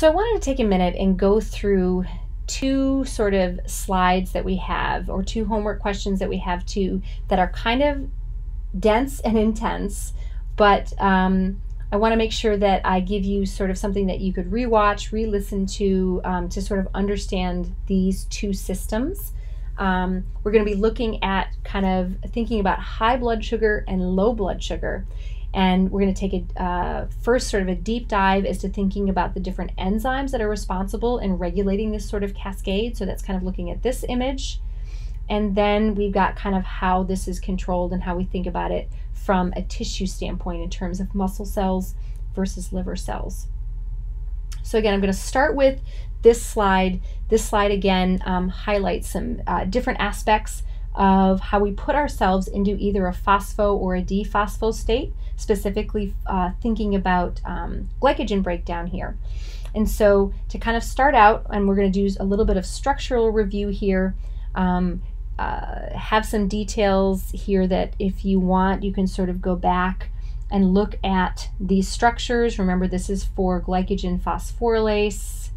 So I wanted to take a minute and go through two sort of slides that we have, or two homework questions that we have too, that are kind of dense and intense, but I want to make sure that I give you sort of something that you could rewatch, re-listen to sort of understand these two systems. We're going to be looking at kind of thinking about high blood sugar and low blood sugar. And we're going to take a first sort of a deep dive as to thinking about the different enzymes that are responsible in regulating this sort of cascade. So that's kind of looking at this image. And then we've got kind of how this is controlled and how we think about it from a tissue standpoint in terms of muscle cells versus liver cells. So again, I'm going to start with this slide. This slide again highlights some different aspects of how we put ourselves into either a phospho or a diphospho state, specifically thinking about glycogen breakdown here. And so to kind of start out, and we're going to do a little bit of structural review here, have some details here that if you want, you can sort of go back and look at these structures. Remember, this is for glycogen phosphorylase.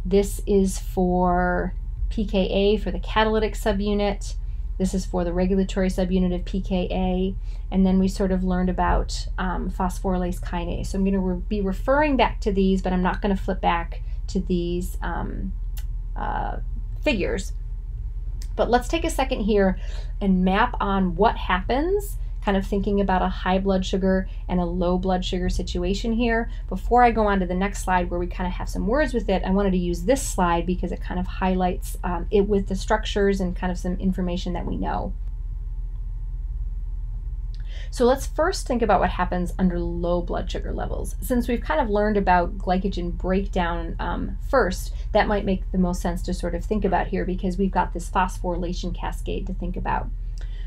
This is for pKa for the catalytic subunit. This is for the regulatory subunit of pKa. And then we sort of learned about phosphorylase kinase. So I'm going to be referring back to these, but I'm not going to flip back to these figures. But let's take a second here and map on what happens, kind of thinking about a high blood sugar and a low blood sugar situation here. Before I go on to the next slide where we kind of have some words with it, I wanted to use this slide because it kind of highlights it with the structures and kind of some information that we know. So let's first think about what happens under low blood sugar levels. Since we've kind of learned about glycogen breakdown first, that might make the most sense to sort of think about here because we've got this phosphorylation cascade to think about.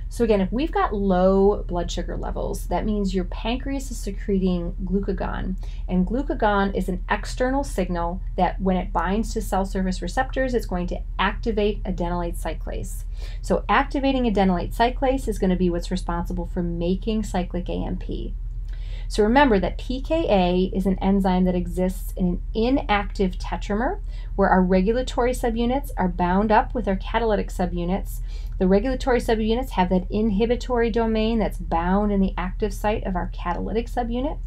So again, if we've got low blood sugar levels, that means your pancreas is secreting glucagon, and glucagon is an external signal that when it binds to cell surface receptors, it's going to activate adenylate cyclase. So activating adenylate cyclase is going to be what's responsible for making cyclic AMP. So remember that pKa is an enzyme that exists in an inactive tetramer where our regulatory subunits are bound up with our catalytic subunits. The regulatory subunits have that inhibitory domain that's bound in the active site of our catalytic subunit.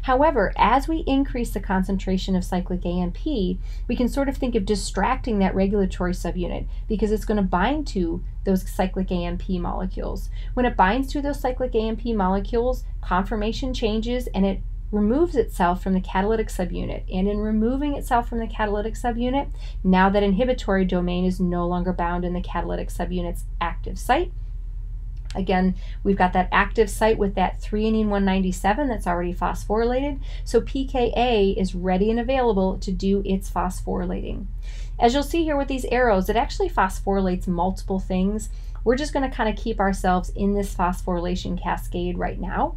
However, as we increase the concentration of cyclic AMP, we can sort of think of distracting that regulatory subunit because it's going to bind to those cyclic AMP molecules. When it binds to those cyclic AMP molecules, conformation changes and it removes itself from the catalytic subunit. And in removing itself from the catalytic subunit, now that inhibitory domain is no longer bound in the catalytic subunit's active site. Again, we've got that active site with that threonine 197 that's already phosphorylated. So pKa is ready and available to do its phosphorylating. As you'll see here with these arrows, it actually phosphorylates multiple things. We're just going to kind of keep ourselves in this phosphorylation cascade right now.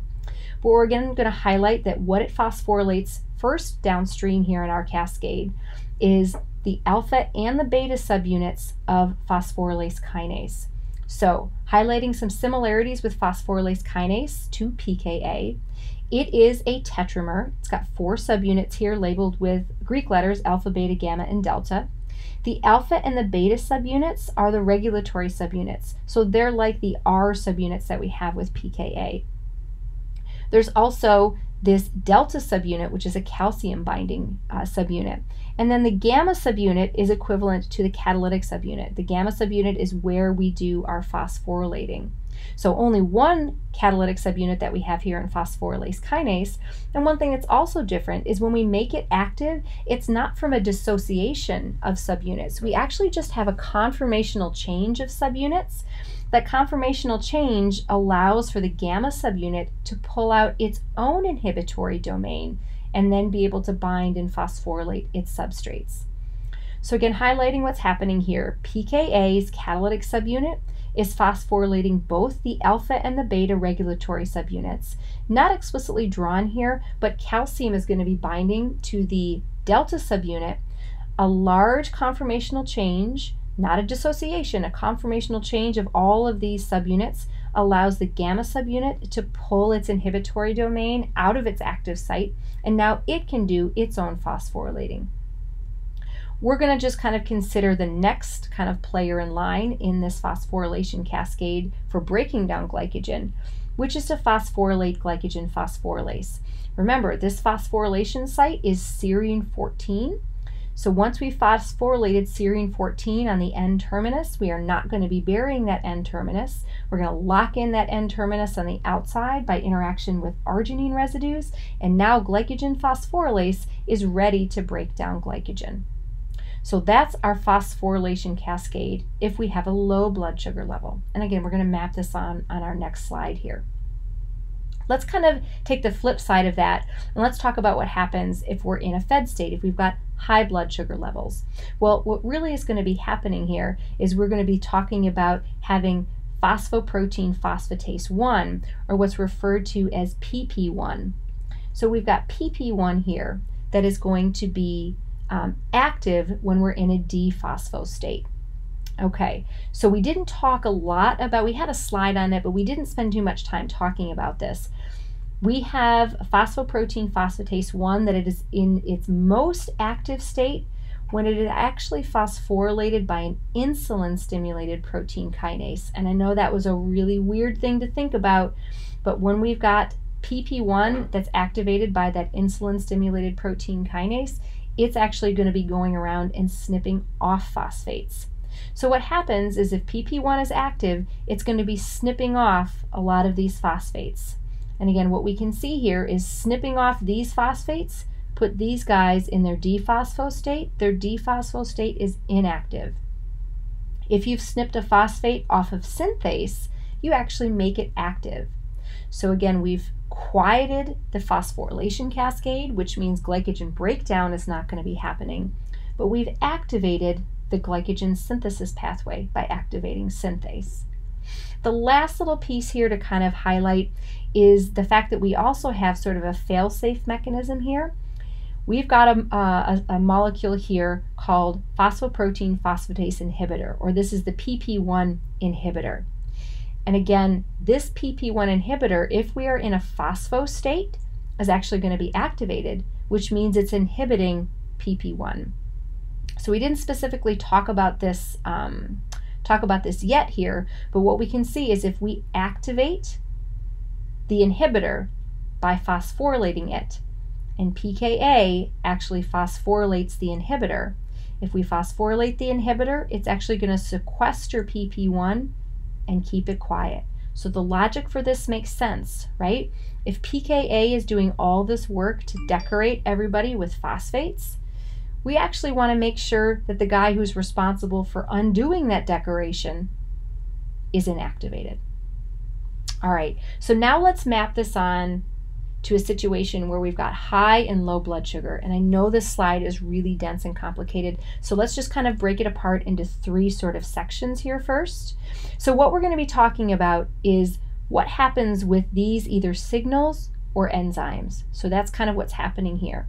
But we're again going to highlight that what it phosphorylates first downstream here in our cascade is the alpha and the beta subunits of phosphorylase kinase. So, highlighting some similarities with phosphorylase kinase to pKa. It is a tetramer. It's got 4 subunits here labeled with Greek letters alpha, beta, gamma, and delta. The alpha and the beta subunits are the regulatory subunits. So they're like the R subunits that we have with pKa. There's also this delta subunit, which is a calcium binding subunit. And then the gamma subunit is equivalent to the catalytic subunit. The gamma subunit is where we do our phosphorylating. So only one catalytic subunit that we have here in phosphorylase kinase. And one thing that's also different is when we make it active, it's not from a dissociation of subunits. We actually just have a conformational change of subunits. That conformational change allows for the gamma subunit to pull out its own inhibitory domain and then be able to bind and phosphorylate its substrates. So again, highlighting what's happening here, pKa's catalytic subunit is phosphorylating both the alpha and the beta regulatory subunits. Not explicitly drawn here, but calcium is going to be binding to the delta subunit. A large conformational change, not a dissociation, a conformational change of all of these subunits allows the gamma subunit to pull its inhibitory domain out of its active site, and now it can do its own phosphorylating. We're going to just kind of consider the next kind of player in line in this phosphorylation cascade for breaking down glycogen, which is to phosphorylate glycogen phosphorylase. Remember, this phosphorylation site is serine 14. So once we phosphorylated serine 14 on the N-terminus, we are not going to be burying that N-terminus. We're going to lock in that N-terminus on the outside by interaction with arginine residues, and now glycogen phosphorylase is ready to break down glycogen. So that's our phosphorylation cascade if we have a low blood sugar level. And again, we're going to map this on our next slide here. Let's kind of take the flip side of that, and let's talk about what happens if we're in a fed state, if we've got high blood sugar levels. Well, what really is going to be happening here is we're going to be talking about having phosphoprotein phosphatase 1, or what's referred to as PP1. So we've got PP1 here that is going to be active when we're in a D-phospho state. Okay, so we didn't talk a lot about, we had a slide on it, but we didn't spend too much time talking about this. We have phosphoprotein phosphatase 1 that it is in its most active state when it is actually phosphorylated by an insulin-stimulated protein kinase. And I know that was a really weird thing to think about, but when we've got PP1 that's activated by that insulin-stimulated protein kinase, it's actually going to be going around and snipping off phosphates. So what happens is if PP1 is active, it's going to be snipping off a lot of these phosphates. And again, what we can see here is snipping off these phosphates, put these guys in their D-phospho state. Their D-phospho state is inactive. If you've snipped a phosphate off of synthase, you actually make it active. So again, we've quieted the phosphorylation cascade, which means glycogen breakdown is not going to be happening, but we've activated the glycogen synthesis pathway by activating synthase. The last little piece here to kind of highlight is the fact that we also have sort of a fail-safe mechanism here. We've got a molecule here called phosphoprotein phosphatase inhibitor, or this is the PP1 inhibitor. And again, this PP1 inhibitor, if we are in a phospho state, is actually going to be activated, which means it's inhibiting PP1. So we didn't specifically talk about this yet here, but what we can see is if we activate the inhibitor by phosphorylating it, and pKa actually phosphorylates the inhibitor. If we phosphorylate the inhibitor, it's actually going to sequester PP1 and keep it quiet. So the logic for this makes sense, right? If pKa is doing all this work to decorate everybody with phosphates, we actually want to make sure that the guy who's responsible for undoing that decoration is inactivated. All right, so now let's map this on to a situation where we've got high and low blood sugar. And I know this slide is really dense and complicated, so let's just kind of break it apart into three sort of sections here first. So what we're going to be talking about is what happens with these either signals or enzymes. So that's kind of what's happening here.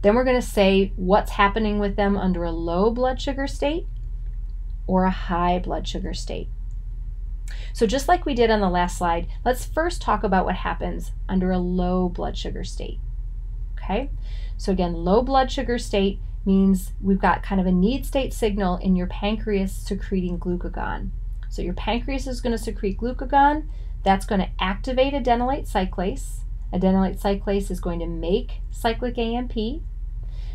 Then we're going to say what's happening with them under a low blood sugar state or a high blood sugar state. So just like we did on the last slide, let's first talk about what happens under a low blood sugar state. Okay, so again, low blood sugar state means we've got kind of a need state signal in your pancreas secreting glucagon. So your pancreas is going to secrete glucagon. That's going to activate adenylate cyclase. Adenylate cyclase is going to make cyclic AMP.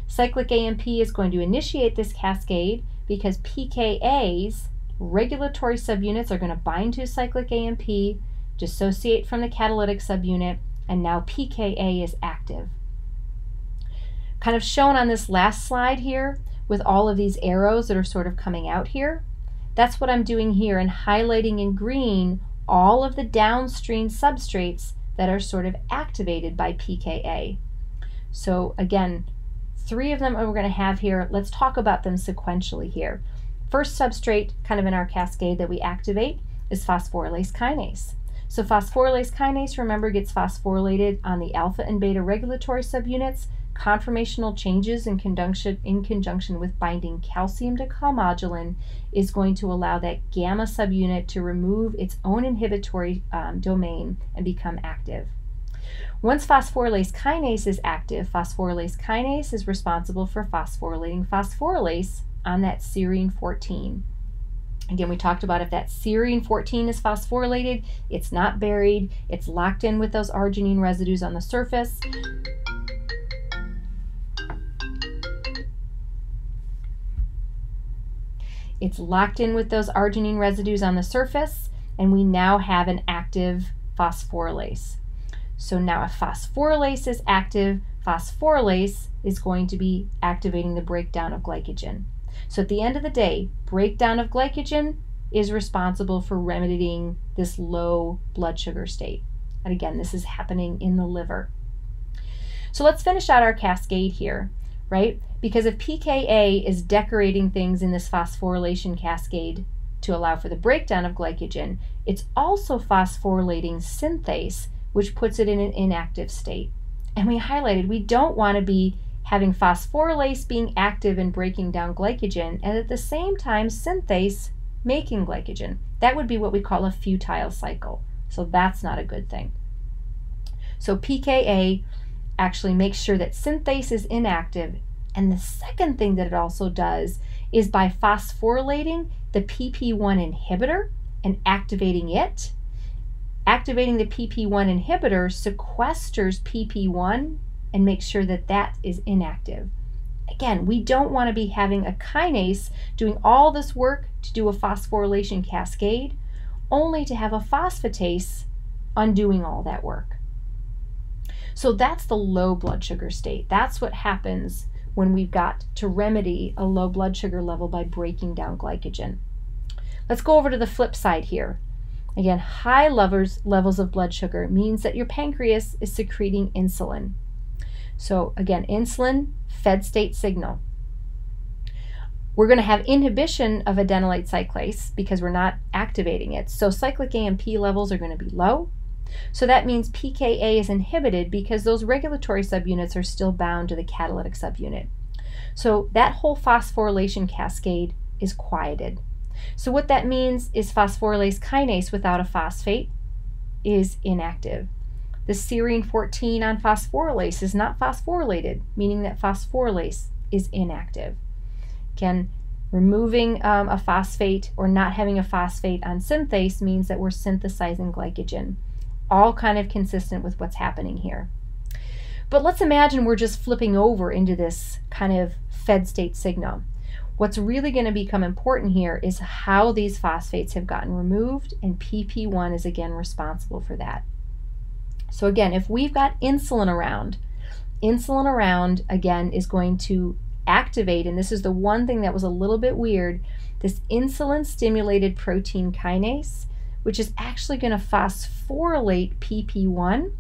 Cyclic AMP is going to initiate this cascade because pKa's regulatory subunits are going to bind to cyclic AMP, dissociate from the catalytic subunit, and now pKa is active. Kind of shown on this last slide here with all of these arrows that are sort of coming out here. That's what I'm doing here and highlighting in green all of the downstream substrates that are sort of activated by pKa. So again, three of them we're going to have here. Let's talk about them sequentially here. First substrate kind of in our cascade that we activate is phosphorylase kinase. So phosphorylase kinase, remember, gets phosphorylated on the alpha and beta regulatory subunits, conformational changes in conjunction with binding calcium to calmodulin is going to allow that gamma subunit to remove its own inhibitory domain and become active. Once phosphorylase kinase is active, phosphorylase kinase is responsible for phosphorylating phosphorylase on that serine 14. Again, we talked about if that serine 14 is phosphorylated, it's not buried, it's locked in with those arginine residues on the surface. It's locked in with those arginine residues on the surface, and we now have an active phosphorylase. So now if phosphorylase is active, phosphorylase is going to be activating the breakdown of glycogen. So at the end of the day, breakdown of glycogen is responsible for remedying this low blood sugar state. And again, this is happening in the liver. So let's finish out our cascade here, right? Because if pKa is decorating things in this phosphorylation cascade to allow for the breakdown of glycogen, it's also phosphorylating synthase, which puts it in an inactive state. And we highlighted we don't want to be having phosphorylase being active and breaking down glycogen, and at the same time synthase making glycogen. That would be what we call a futile cycle. So that's not a good thing. So pKa actually makes sure that synthase is inactive. And the second thing that it also does is by phosphorylating the pp1 inhibitor and activating it, activating the pp1 inhibitor sequesters pp1 and make sure that that is inactive. Again, we don't want to be having a kinase doing all this work to do a phosphorylation cascade, only to have a phosphatase undoing all that work. So that's the low blood sugar state. That's what happens when we've got to remedy a low blood sugar level by breaking down glycogen. Let's go over to the flip side here. Again, high levels of blood sugar means that your pancreas is secreting insulin. So again, insulin, fed state signal. We're going to have inhibition of adenylate cyclase because we're not activating it. So cyclic AMP levels are going to be low. So that means pKa is inhibited because those regulatory subunits are still bound to the catalytic subunit. So that whole phosphorylation cascade is quieted. So what that means is phosphorylase kinase without a phosphate is inactive. The serine 14 on phosphorylase is not phosphorylated, meaning that phosphorylase is inactive. Again, removing a phosphate or not having a phosphate on synthase means that we're synthesizing glycogen. All kind of consistent with what's happening here. But let's imagine we're just flipping over into this kind of fed state signal. What's really going to become important here is how these phosphates have gotten removed, and pp1 is again responsible for that. So again, if we've got insulin around again is going to activate, and this is the one thing that was a little bit weird, this insulin stimulated protein kinase, which is actually going to phosphorylate pp1.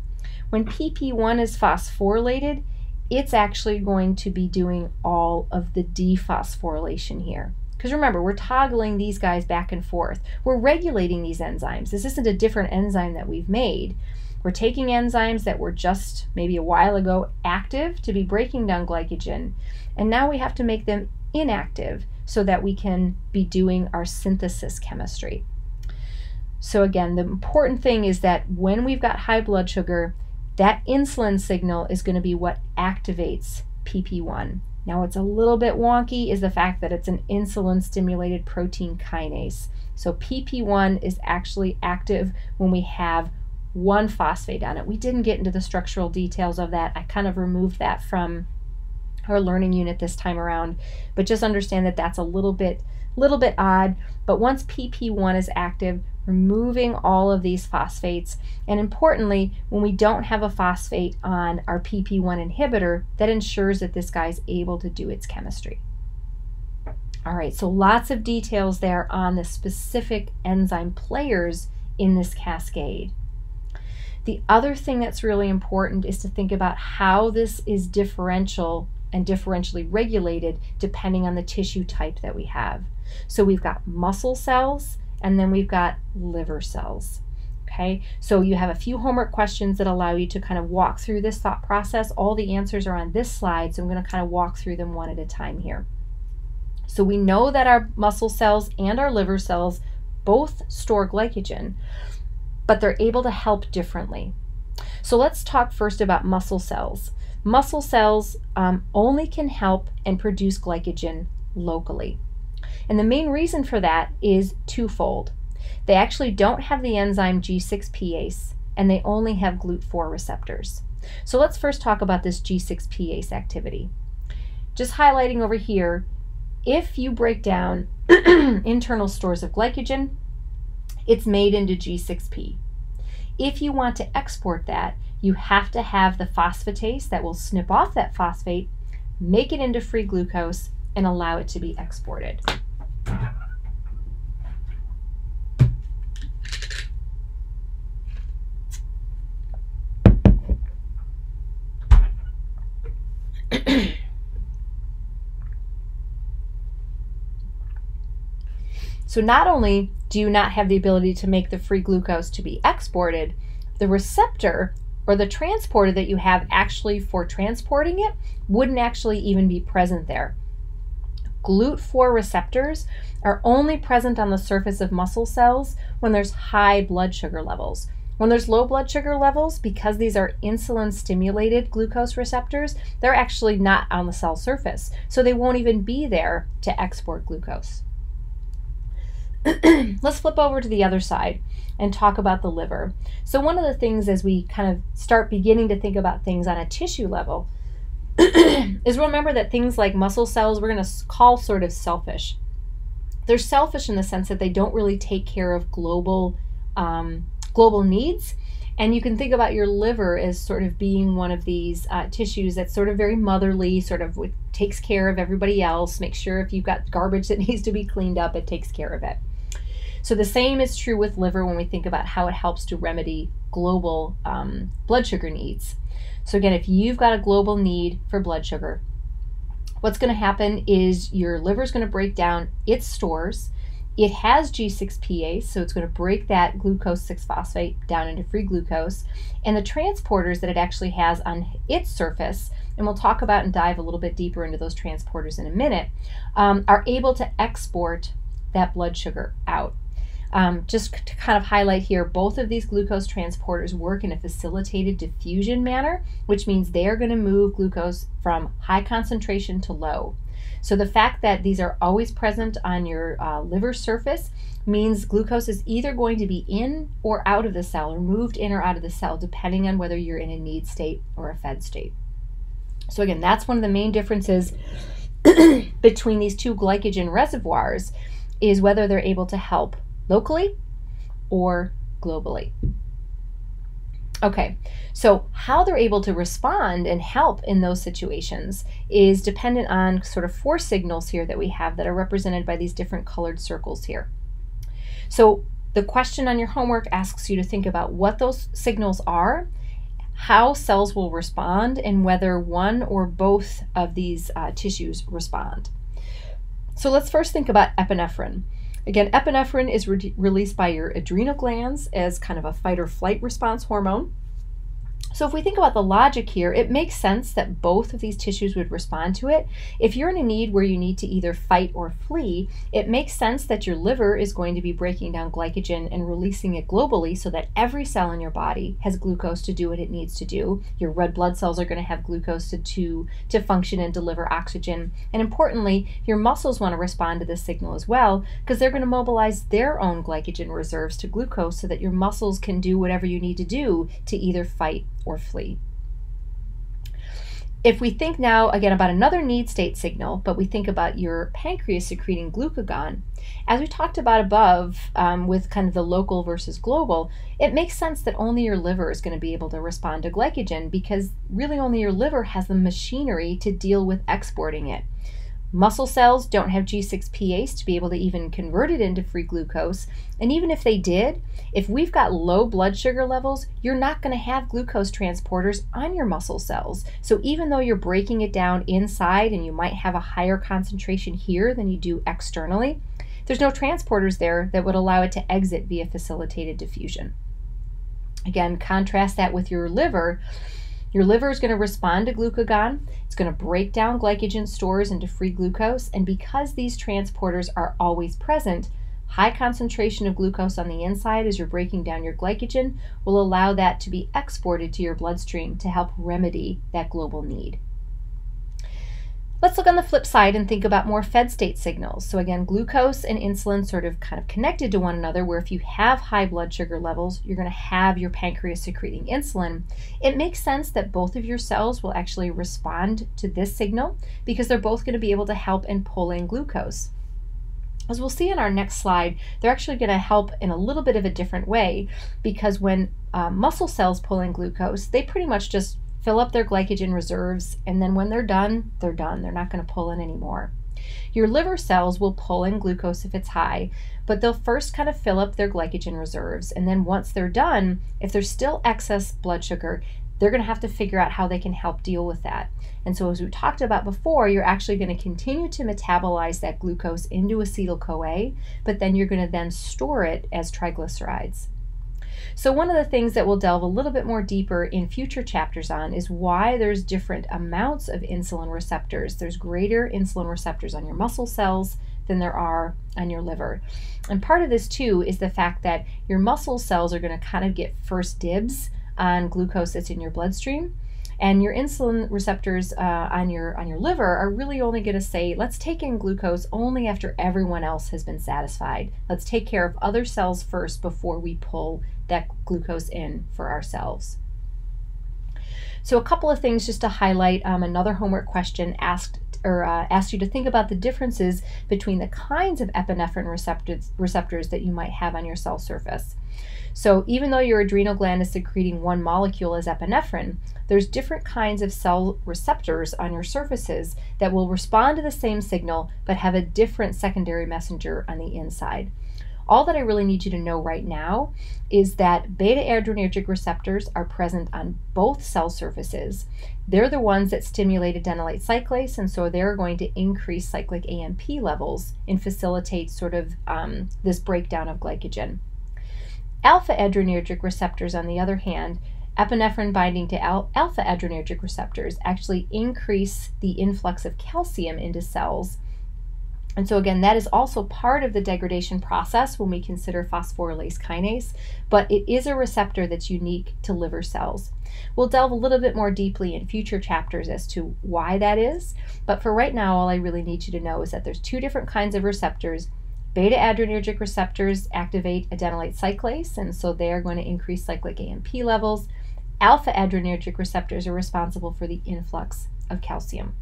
When pp1 is phosphorylated, it's actually going to be doing all of the dephosphorylation here. Because remember, we're toggling these guys back and forth. We're regulating these enzymes. This isn't a different enzyme that we've made. We're taking enzymes that were just maybe a while ago active to be breaking down glycogen, and now we have to make them inactive so that we can be doing our synthesis chemistry. So again, the important thing is that when we've got high blood sugar, that insulin signal is going to be what activates pp1. Now what's a little bit wonky is the fact that it's an insulin stimulated protein kinase. So pp1 is actually active when we have one phosphate on it. We didn't get into the structural details of that. I kind of removed that from our learning unit this time around, but just understand that that's a little bit odd. But once pp1 is active, removing all of these phosphates, and importantly, when we don't have a phosphate on our pp1 inhibitor, that ensures that this guy's able to do its chemistry. All right, so lots of details there on the specific enzyme players in this cascade. The other thing that's really important is to think about how this is differential and differentially regulated depending on the tissue type that we have. So we've got muscle cells, and then we've got liver cells. Okay, so you have a few homework questions that allow you to kind of walk through this thought process. All the answers are on this slide, so I'm going to kind of walk through them one at a time here. So we know that our muscle cells and our liver cells both store glycogen, but they're able to help differently. So let's talk first about muscle cells. Muscle cells only can help and produce glycogen locally. And the main reason for that is twofold. They actually don't have the enzyme G6p Ace, and they only have GLUT4 receptors. So let's first talk about this G6p Ace activity. Just highlighting over here, if you break down internal stores of glycogen, it's made into G6p. If you want to export that, you have to have the phosphatase that will snip off that phosphate, make it into free glucose, and allow it to be exported. So not only do you not have the ability to make the free glucose to be exported, the receptor or the transporter that you have actually for transporting it wouldn't actually even be present there. GLUT4 receptors are only present on the surface of muscle cells when there's high blood sugar levels. When there's low blood sugar levels, because these are insulin-stimulated glucose receptors, they're actually not on the cell surface, so they won't even be there to export glucose. Let's flip over to the other side and talk about the liver. So one of the things as we kind of start beginning to think about things on a tissue level is remember that things like muscle cells we're going to call sort of selfish. They're selfish in the sense that they don't really take care of global needs. And you can think about your liver as sort of being one of these tissues that's sort of very motherly, sort of takes care of everybody else, makes sure if you've got garbage that needs to be cleaned up, it takes care of it. So the same is true with liver when we think about how it helps to remedy global blood sugar needs. So again, if you've got a global need for blood sugar, what's going to happen is your liver is going to break down its stores. It has G6p Ace, so it's going to break that glucose 6-phosphate down into free glucose. And the transporters that it actually has on its surface, and we'll talk about and dive a little bit deeper into those transporters in a minute, are able to export that blood sugar out. Just to kind of highlight here, both of these glucose transporters work in a facilitated diffusion manner, which means they are going to move glucose from high concentration to low. So the fact that these are always present on your liver surface means glucose is either going to be in or out of the cell, or moved in or out of the cell, depending on whether you're in a need state or a fed state. So again, that's one of the main differences between these two glycogen reservoirs, is whether they're able to help locally or globally. Okay, so how they're able to respond and help in those situations is dependent on sort of 4 signals here that we have that are represented by these different colored circles here. So the question on your homework asks you to think about what those signals are, how cells will respond, and whether one or both of these tissues respond. So let's first think about epinephrine. Again, epinephrine is released by your adrenal glands as kind of a fight or flight response hormone. So if we think about the logic here, it makes sense that both of these tissues would respond to it. If you're in a need where you need to either fight or flee, it makes sense that your liver is going to be breaking down glycogen and releasing it globally so that every cell in your body has glucose to do what it needs to do. Your red blood cells are going to have glucose to function and deliver oxygen. And importantly, your muscles want to respond to this signal as well, because they're going to mobilize their own glycogen reserves to glucose so that your muscles can do whatever you need to do to either fight or flee. If we think now again about another need state signal, but we think about your pancreas secreting glucagon, as we talked about above with kind of the local versus global, it makes sense that only your liver is going to be able to respond to glycogen, because really only your liver has the machinery to deal with exporting it. Muscle cells don't have G6p Ace to be able to even convert it into free glucose. And even if they did, if we've got low blood sugar levels, you're not going to have glucose transporters on your muscle cells. So even though you're breaking it down inside and you might have a higher concentration here than you do externally, there's no transporters there that would allow it to exit via facilitated diffusion. Again, contrast that with your liver. Your liver is going to respond to glucagon. It's going to break down glycogen stores into free glucose, and because these transporters are always present, high concentration of glucose on the inside as you're breaking down your glycogen will allow that to be exported to your bloodstream to help remedy that global need. Let's look on the flip side and think about more fed state signals. So again, glucose and insulin sort of kind of connected to one another, where if you have high blood sugar levels, you're going to have your pancreas secreting insulin. It makes sense that both of your cells will actually respond to this signal because they're both going to be able to help and pull in glucose. As we'll see in our next slide, they're actually going to help in a little bit of a different way, because when muscle cells pull in glucose, they pretty much just fill up their glycogen reserves, and then when they're done, they're done. They're not going to pull in anymore. Your liver cells will pull in glucose if it's high, but they'll first kind of fill up their glycogen reserves, and then once they're done, if there's still excess blood sugar, they're going to have to figure out how they can help deal with that. And so as we talked about before, you're actually going to continue to metabolize that glucose into acetyl-CoA, but then you're going to then store it as triglycerides. So one of the things that we'll delve a little bit more deeper in future chapters on is why there's different amounts of insulin receptors. There's greater insulin receptors on your muscle cells than there are on your liver. And part of this too is the fact that your muscle cells are going to kind of get first dibs on glucose that's in your bloodstream, and your insulin receptors on your liver are really only going to say, let's take in glucose only after everyone else has been satisfied. Let's take care of other cells first before we pull that glucose in for ourselves. So a couple of things just to highlight. Another homework question asked you to think about the differences between the kinds of epinephrine receptors that you might have on your cell surface. So even though your adrenal gland is secreting one molecule as epinephrine, there's different kinds of cell receptors on your surfaces that will respond to the same signal but have a different secondary messenger on the inside. All that I really need you to know right now is that beta-adrenergic receptors are present on both cell surfaces. They're the ones that stimulate adenylate cyclase, and so they're going to increase cyclic AMP levels and facilitate sort of this breakdown of glycogen. Alpha-adrenergic receptors, on the other hand, epinephrine binding to alpha-adrenergic receptors actually increase the influx of calcium into cells. And so again, that is also part of the degradation process when we consider phosphorylase kinase, but it is a receptor that's unique to liver cells. We'll delve a little bit more deeply in future chapters as to why that is, but for right now, all I really need you to know is that there's two different kinds of receptors. Beta-adrenergic receptors activate adenylate cyclase, and so they are going to increase cyclic AMP levels. Alpha-adrenergic receptors are responsible for the influx of calcium.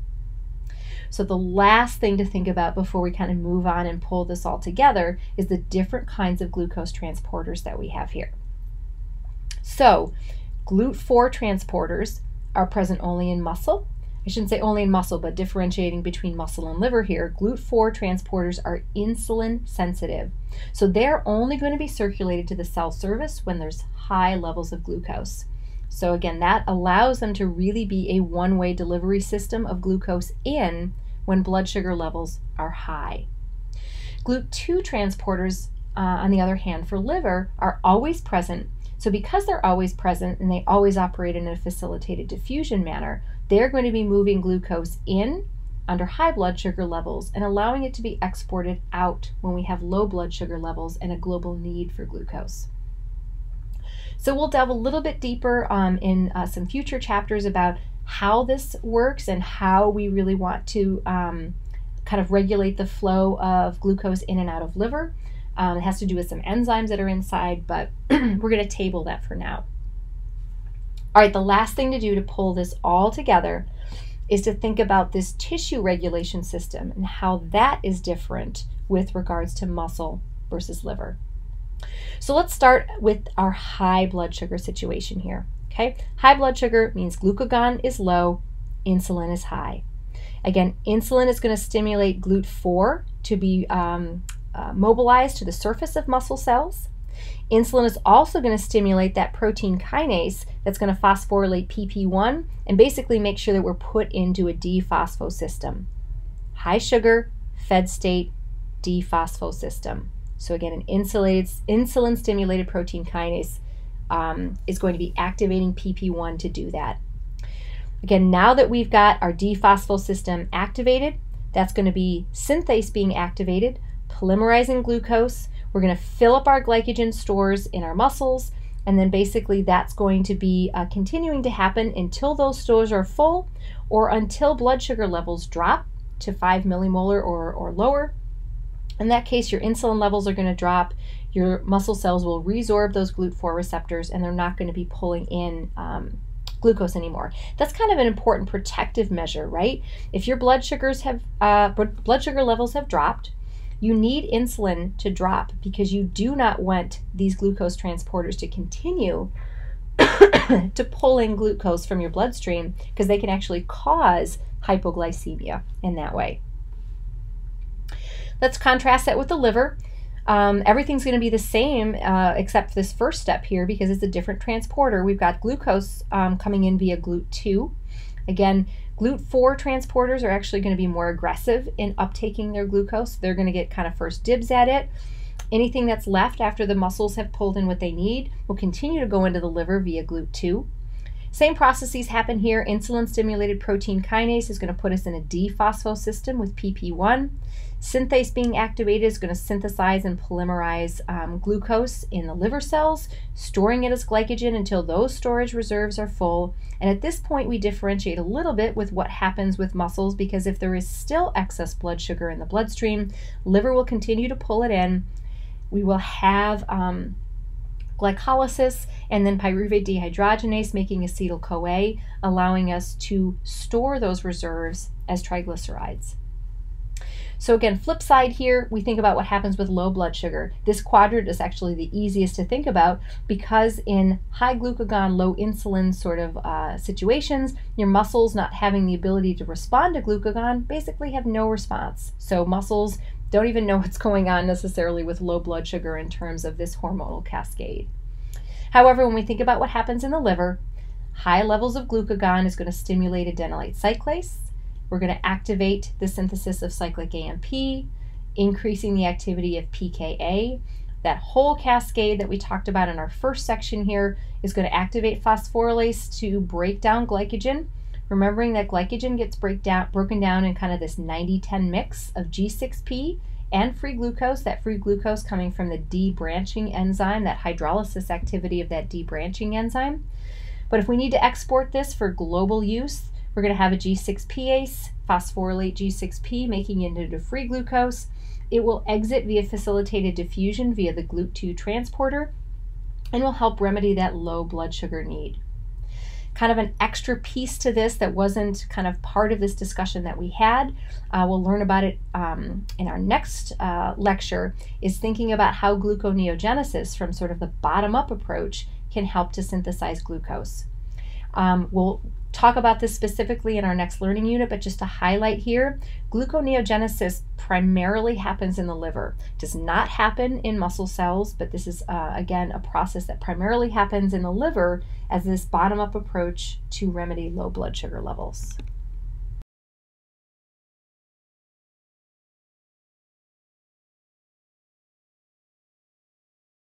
So the last thing to think about before we kind of move on and pull this all together is the different kinds of glucose transporters that we have here. So GLUT4 transporters are present only in muscle. I shouldn't say only in muscle, but differentiating between muscle and liver here, GLUT4 transporters are insulin sensitive. So they're only going to be circulated to the cell surface when there's high levels of glucose. So again, that allows them to really be a one-way delivery system of glucose in when blood sugar levels are high. GLUT2 transporters, on the other hand, for liver, are always present. So because they're always present and they always operate in a facilitated diffusion manner, they're going to be moving glucose in under high blood sugar levels and allowing it to be exported out when we have low blood sugar levels and a global need for glucose. So we'll delve a little bit deeper in some future chapters about how this works and how we really want to kind of regulate the flow of glucose in and out of liver. It has to do with some enzymes that are inside, but we're going to table that for now. All right, the last thing to do to pull this all together is to think about this tissue regulation system and how that is different with regards to muscle versus liver. So let's start with our high blood sugar situation here. Okay, high blood sugar means glucagon is low, insulin is high. Again, insulin is going to stimulate GLUT4 to be mobilized to the surface of muscle cells. Insulin is also going to stimulate that protein kinase that's going to phosphorylate PP1 and basically make sure that we're put into a D-phospho system. High sugar, fed state, D-phospho system. So again, an insulin-stimulated protein kinase is going to be activating PP1 to do that. Again, now that we've got our D-phospho system activated, that's going to be synthase being activated, polymerizing glucose. We're going to fill up our glycogen stores in our muscles, and then basically that's going to be continuing to happen until those stores are full or until blood sugar levels drop to 5 millimolar or lower. In that case, your insulin levels are going to drop, your muscle cells will resorb those GLUT4 receptors, and they're not going to be pulling in glucose anymore. That's kind of an important protective measure, right? If your blood sugar levels have dropped, you need insulin to drop because you do not want these glucose transporters to continue to pull in glucose from your bloodstream, because they can actually cause hypoglycemia in that way. Let's contrast that with the liver. Everything's going to be the same except for this first step here, because it's a different transporter. We've got glucose coming in via GLUT2. Again, GLUT4 transporters are actually going to be more aggressive in uptaking their glucose. They're going to get kind of first dibs at it. Anything that's left after the muscles have pulled in what they need will continue to go into the liver via GLUT2. Same processes happen here. Insulin-stimulated protein kinase is going to put us in a D-phospho system with PP1. Synthase being activated is going to synthesize and polymerize glucose in the liver cells, storing it as glycogen until those storage reserves are full. And at this point, we differentiate a little bit with what happens with muscles, because if there is still excess blood sugar in the bloodstream, liver will continue to pull it in. We will have glycolysis, and then pyruvate dehydrogenase making acetyl-CoA, allowing us to store those reserves as triglycerides. So again, flip side here, we think about what happens with low blood sugar. This quadrant is actually the easiest to think about, because in high glucagon, low insulin sort of situations, your muscles not having the ability to respond to glucagon basically have no response. So muscles don't even know what's going on necessarily with low blood sugar in terms of this hormonal cascade. However, when we think about what happens in the liver, high levels of glucagon is going to stimulate adenylate cyclase. We're going to activate the synthesis of cyclic AMP, increasing the activity of pKa. That whole cascade that we talked about in our first section here is going to activate phosphorylase to break down glycogen. Remembering that glycogen gets broken down in kind of this 90-10 mix of G6p and free glucose, that free glucose coming from the debranching enzyme, that hydrolysis activity of that debranching enzyme. But if we need to export this for global use, we're going to have a G6p Ace, phosphorylate G6p, making it into free glucose. It will exit via facilitated diffusion via the GLUT2 transporter, and will help remedy that low blood sugar need. Kind of an extra piece to this that wasn't kind of part of this discussion that we had, we'll learn about it in our next lecture, is thinking about how gluconeogenesis from sort of the bottom-up approach can help to synthesize glucose. We'll talk about this specifically in our next learning unit, but just to highlight here, gluconeogenesis primarily happens in the liver. It does not happen in muscle cells, but this is, again, a process that primarily happens in the liver as this bottom-up approach to remedy low blood sugar levels.